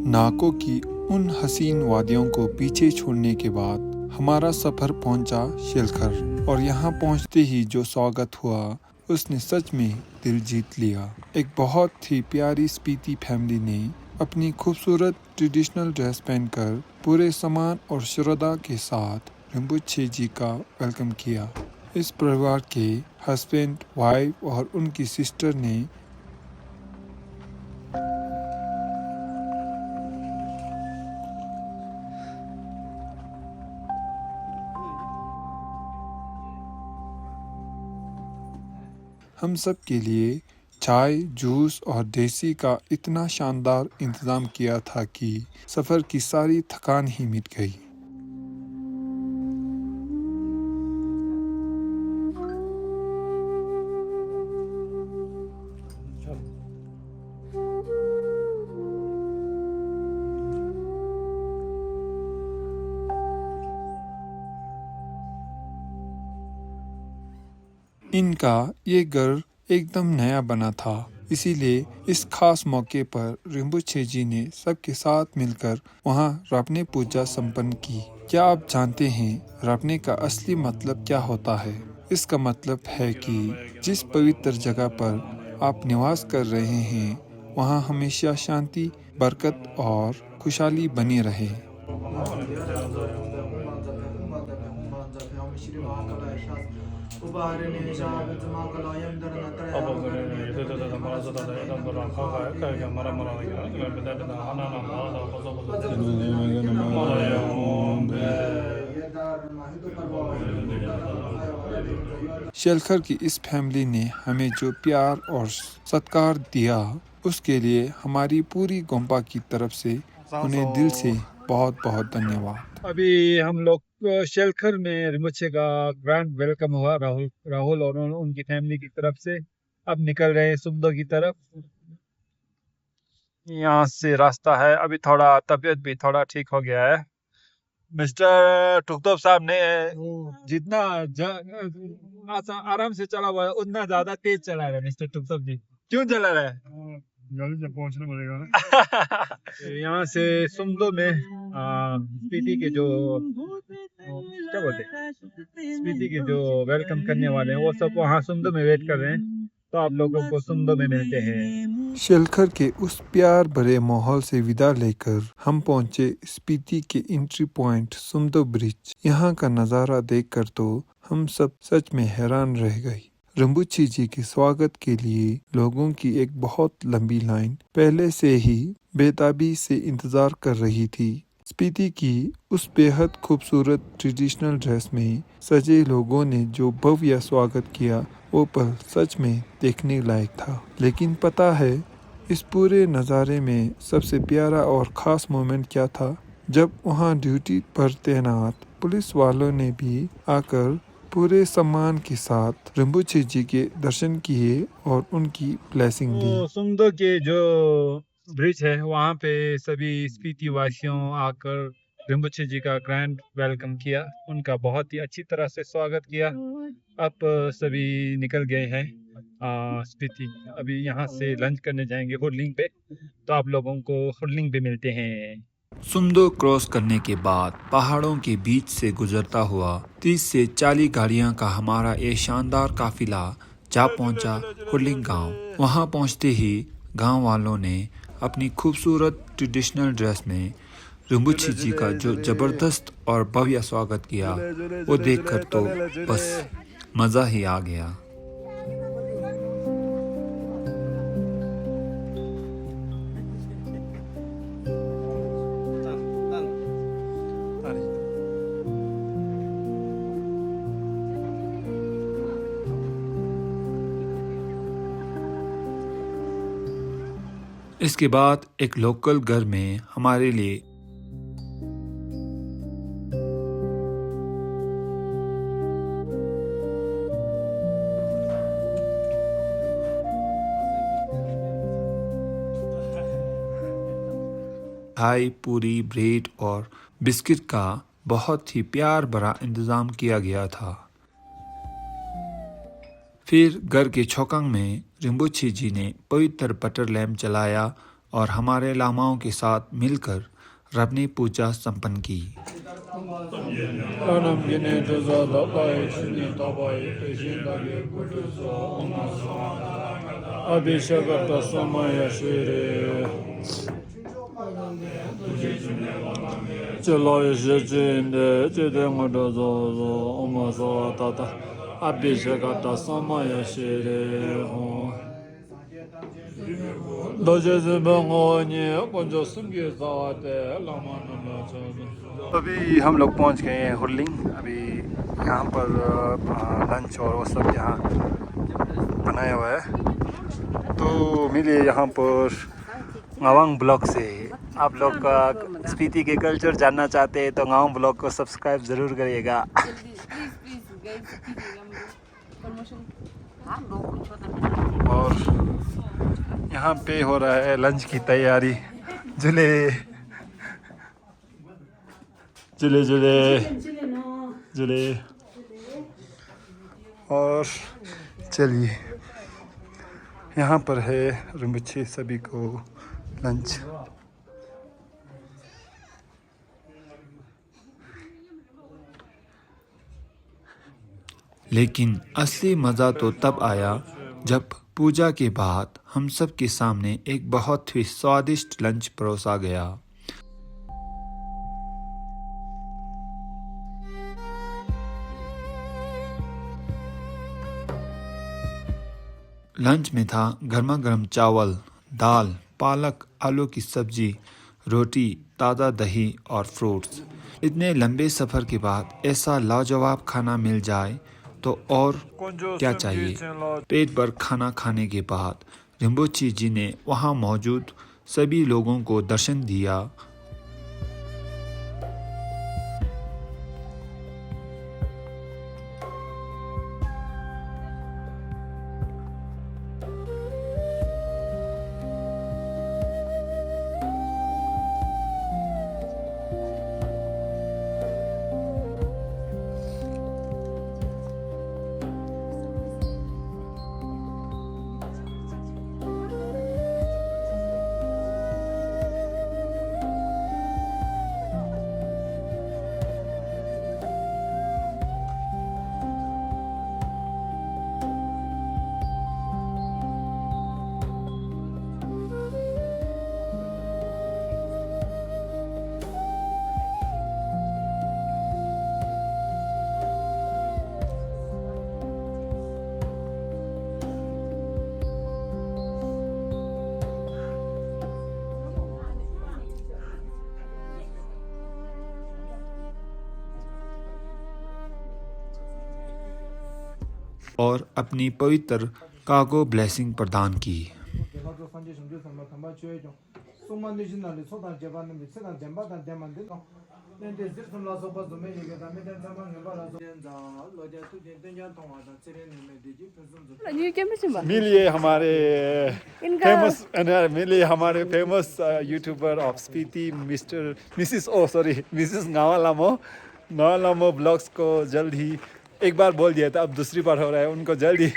नाको की उन हसीन वादियों को पीछे छोड़ने के बाद हमारा सफ़र पहुंचा शेलखर, और यहाँ पहुंचते ही जो स्वागत हुआ उसने सच में दिल जीत लिया। एक बहुत ही प्यारी स्पीति फैमिली ने अपनी खूबसूरत ट्रेडिशनल ड्रेस पहनकर पूरे सम्मान और श्रद्धा के साथ रिम्पोचे जी का वेलकम किया। इस परिवार के हस्बैंड, वाइफ और उनकी सिस्टर ने हम सब के लिए चाय, जूस और देसी का इतना शानदार इंतज़ाम किया था कि सफ़र की सारी थकान ही मिट गई। इनका ये घर एकदम नया बना था, इसीलिए इस खास मौके पर रिम्पोचे जी ने सबके साथ मिलकर वहाँ रपने पूजा संपन्न की। क्या आप जानते हैं रपने का असली मतलब क्या होता है? इसका मतलब है कि जिस पवित्र जगह पर आप निवास कर रहे हैं वहाँ हमेशा शांति, बरकत और खुशहाली बनी रहे। शेलखर की इस फैमिली ने हमें जो प्यार और सत्कार दिया उसके लिए हमारी पूरी गोम्पा की तरफ से उन्हें दिल से बहुत बहुत धन्यवाद। अभी हम लोग शेलखर में रिम्पोचे का ग्रैंड वेलकम हुआ राहुल और उनकी फैमिली की तरफ से। अब निकल रहे हैं सुमदो की तरफ। यहाँ से रास्ता है। अभी थोड़ा तबीयत भी थोड़ा ठीक हो गया है। मिस्टर टुकतोप साहब ने जितना आराम से चला हुआ है उतना ज्यादा तेज चला रहे हैं मिस्टर टुकतोप जी। क्यों चला रहे हैं? जल्दी से पहुंचना पड़ेगा ना। यहाँ से सुमदो में स्पीति के जो क्या बोलते हैं, स्पीति के जो वेलकम करने वाले हैं वो सब वहाँ सुमदो में वेट कर रहे हैं। तो आप लोगों को सुमदो में मिलते हैं। शेलखर के उस प्यार भरे माहौल से विदा लेकर हम पहुंचे स्पीति के एंट्री पॉइंट सुमदो ब्रिज। यहाँ का नज़ारा देखकर तो हम सब सच में हैरान रह गए। रिम्पोचे जी के स्वागत के लिए लोगों की एक बहुत लंबी लाइन पहले से ही बेताबी से इंतजार कर रही थी। स्पीति की उस बेहद खूबसूरत ट्रेडिशनल ड्रेस में सजे लोगों ने जो भव्य स्वागत किया वो पल सच में देखने लायक था। लेकिन पता है इस पूरे नज़ारे में सबसे प्यारा और ख़ास मोमेंट क्या था? जब वहाँ ड्यूटी पर तैनात पुलिस वालों ने भी आकर पूरे सम्मान के साथ रिम्पोचे जी के दर्शन किए और उनकी ब्लेसिंग दी। सुमदो के जो ब्रिज है वहाँ पे सभी स्पीति वासियों आकर रिम्पोचे जी का ग्रैंड वेलकम किया। उनका बहुत ही अच्छी तरह से स्वागत किया। अब सभी निकल गए हैं स्पीति। अभी यहाँ से लंच करने जाएंगे हुडलिंग पे। तो आप लोगों को हुडलिंग पे मिलते हैं। सुमदो क्रॉस करने के बाद पहाड़ों के बीच से गुजरता हुआ 30 से 40 गाड़ियां का हमारा ये शानदार काफिला जा पहुंचा हुडलिंग गांव। वहां पहुंचते ही गांव वालों ने अपनी खूबसूरत ट्रेडिशनल ड्रेस में रिम्पोचे जी का जो जबरदस्त और भव्य स्वागत किया वो देखकर तो बस मज़ा ही आ गया। इसके बाद एक लोकल घर में हमारे लिए चाय, पूरी, ब्रेड और बिस्किट का बहुत ही प्यार भरा इंतज़ाम किया गया था। फिर घर के चौकांग में रिम्पोचे जी ने पवित्र बटर लैम्प जलाया और हमारे लामाओं के साथ मिलकर रब ने पूजा संपन्न की। अभी हम लोग पहुंच गए हैं हुर्लिंग। अभी यहाँ पर लंच और वो सब यहाँ बनाया हुआ है। तो मिलिए यहाँ पर ngawang ब्लॉग से। आप लोग का स्पीति के कल्चर जानना चाहते हैं तो ngawang ब्लॉग को सब्सक्राइब ज़रूर करिएगा। और यहाँ पे हो रहा है लंच की तैयारी। झूले झूले झूले झूले। और चलिए यहाँ पर है रिम्पोचे सभी को लंच। लेकिन असली मज़ा तो तब आया जब पूजा के बाद हम सब के सामने एक बहुत ही स्वादिष्ट लंच परोसा गया। लंच में था गर्मा गर्म चावल, दाल, पालक, आलू की सब्जी, रोटी, ताज़ा दही और फ्रूट्स। इतने लंबे सफ़र के बाद ऐसा लाजवाब खाना मिल जाए तो और क्या चाहिए। पेट भर खाना खाने के बाद रिम्पोचे जी ने वहाँ मौजूद सभी लोगों को दर्शन दिया। और अपनी पवित्र कागो ब्लेसिंग प्रदान की। मिलिए हमारे famous YouTuber of Spiti Mrs ngawang lamo blogs को जल्द ही, एक बार बोल दिया था अब दूसरी बार हो रहा है, उनको जल्द ही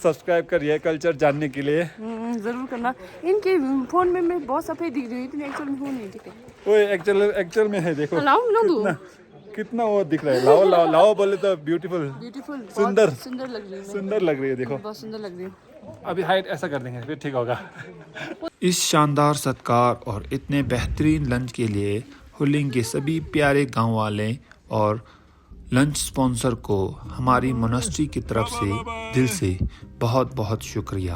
सब्सक्राइब करिए कल्चर जानने के लिए। जरूर करना। इनके फोन में मैं बहुत सफेद दिख रही हूँ, एक्चुअल में फोन नहीं दिखे। वो एक्चुअल में है, देखो कितना वो दिख रहा है। लाओ बोले तो ब्यूटीफुल सुंदर लग रही है। देखो बहुत सुंदर लग रही है। अभी हाइट ऐसा कर देंगे फिर ठीक होगा। इस शानदार सत्कार और इतने बेहतरीन लंच के लिए हुर्लिंग के सभी प्यारे गांव वाले और लंच स्पॉन्सर को हमारी मोनास्ट्री की तरफ से दिल से बहुत बहुत शुक्रिया।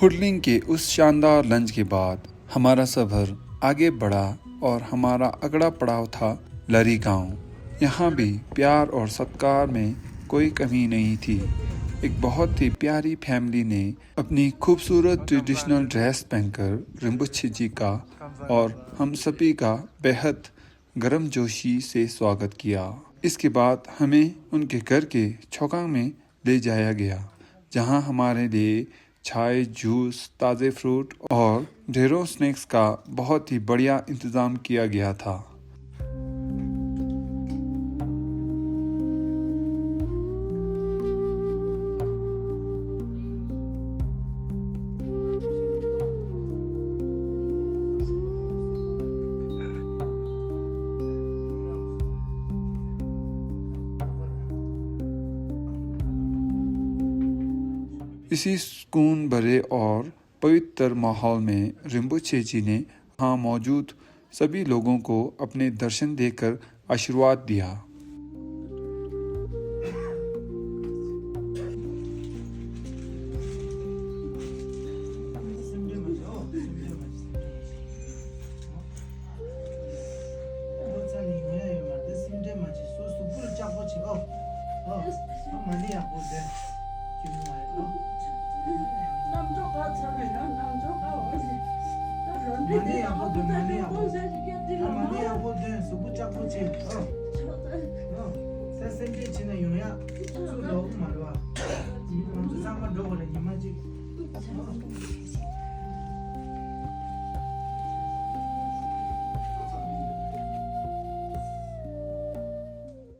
हुर्लिंग के उस शानदार लंच के बाद हमारा सफर आगे बढ़ा और हमारा अगला पड़ाव था लरी गांव। यहाँ भी प्यार और सत्कार में कोई कमी नहीं थी। एक बहुत ही प्यारी फैमिली ने अपनी खूबसूरत ट्रेडिशनल ड्रेस पहनकर रिम्पोचे जी का और हम सभी का बेहद गर्मजोशी से स्वागत किया। इसके बाद हमें उनके घर के चौकांग में ले जाया गया, जहां हमारे लिए चाय, जूस, ताज़े फ्रूट और ढेरों स्नैक्स का बहुत ही बढ़िया इंतज़ाम किया गया था। इसी सुकून भरे और पवित्र माहौल में रिम्पोचे जी ने वहाँ मौजूद सभी लोगों को अपने दर्शन देकर आशीर्वाद दिया।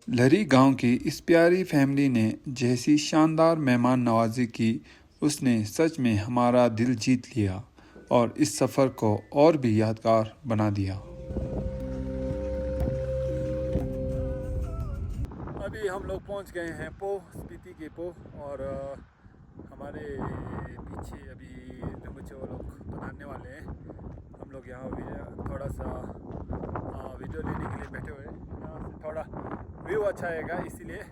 लरी गांव की इस प्यारी फैमिली ने जैसी शानदार मेहमान नवाजी की, उसने सच में हमारा दिल जीत लिया और इस सफ़र को और भी यादगार बना दिया। अभी हम लोग पहुंच गए हैं पो, स्पीति के पो, और हमारे पीछे अभी रिम्पोचे वो लोग बनाने वाले हैं। हम लोग यहाँ भी थोड़ा सा वीडियो लेने के लिए बैठे हुए हैं। यहाँ से थोड़ा व्यू अच्छा आएगा इसीलिए।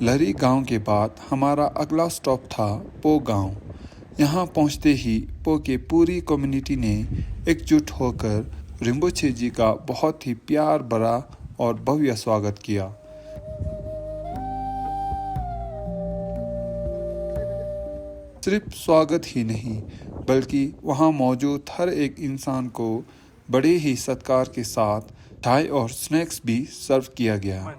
लरी गांव के बाद हमारा अगला स्टॉप था पो गांव। यहाँ पहुँचते ही पो के पूरी कम्युनिटी ने एकजुट होकर रिम्पोचे जी का बहुत ही प्यार भरा और भव्य स्वागत किया। सिर्फ स्वागत ही नहीं, बल्कि वहाँ मौजूद हर एक इंसान को बड़े ही सत्कार के साथ चाय और स्नैक्स भी सर्व किया गया।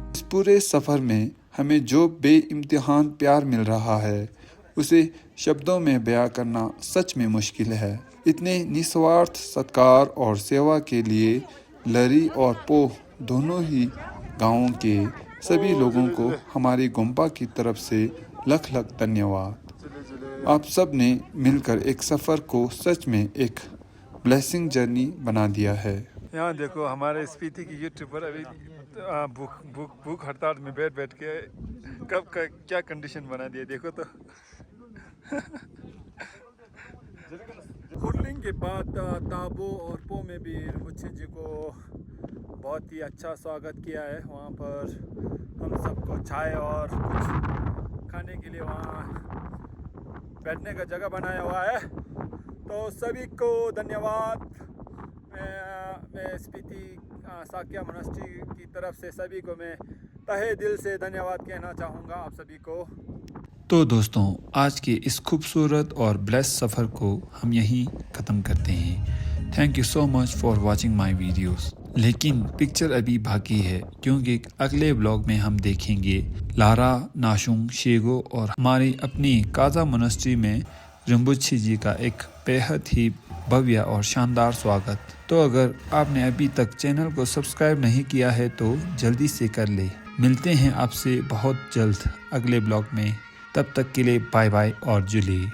इस पूरे सफ़र में हमें जो बेइम्तिहान प्यार मिल रहा है, उसे शब्दों में बयां करना सच में मुश्किल है। इतने निस्वार्थ सत्कार और सेवा के लिए लरी और पो दोनों ही गांवों के सभी लोगों को हमारी गोम्पा की तरफ से लख लख धन्यवाद। आप सब ने मिलकर एक सफ़र को सच में एक ब्लेसिंग जर्नी बना दिया है। यहाँ देखो हमारे स्पीति की यूट्यूबर अभी भूख हड़ताल में बैठ के कब का क्या कंडीशन बना दिया देखो तो। हुरलिंग के बाद ताबो और पो में भी रिम्पोचे जी को बहुत ही अच्छा स्वागत किया है। वहाँ पर हम सबको चाय और कुछ खाने के लिए वहाँ बैठने का जगह बनाया हुआ है। तो सभी को धन्यवाद। मैं स्पीति साक्या मोनास्ट्री की तरफ से सभी को मैं तहे दिल से धन्यवाद कहना चाहूँगा आप सभी को। तो दोस्तों, आज के इस खूबसूरत और ब्लेस्ड सफ़र को हम यहीं ख़त्म करते हैं। Thank you so much for watching my videos. लेकिन पिक्चर अभी बाकी है, क्योंकि अगले ब्लॉग में हम देखेंगे लारा, नाशुंग, शेगो और हमारी अपनी काजा मोनास्ट्री में रिम्पोचे जी का एक बेहद ही भव्य और शानदार स्वागत। तो अगर आपने अभी तक चैनल को सब्सक्राइब नहीं किया है तो जल्दी से कर ले। मिलते हैं आपसे बहुत जल्द अगले ब्लॉग में। तब तक के लिए बाय बाय और जुलिए।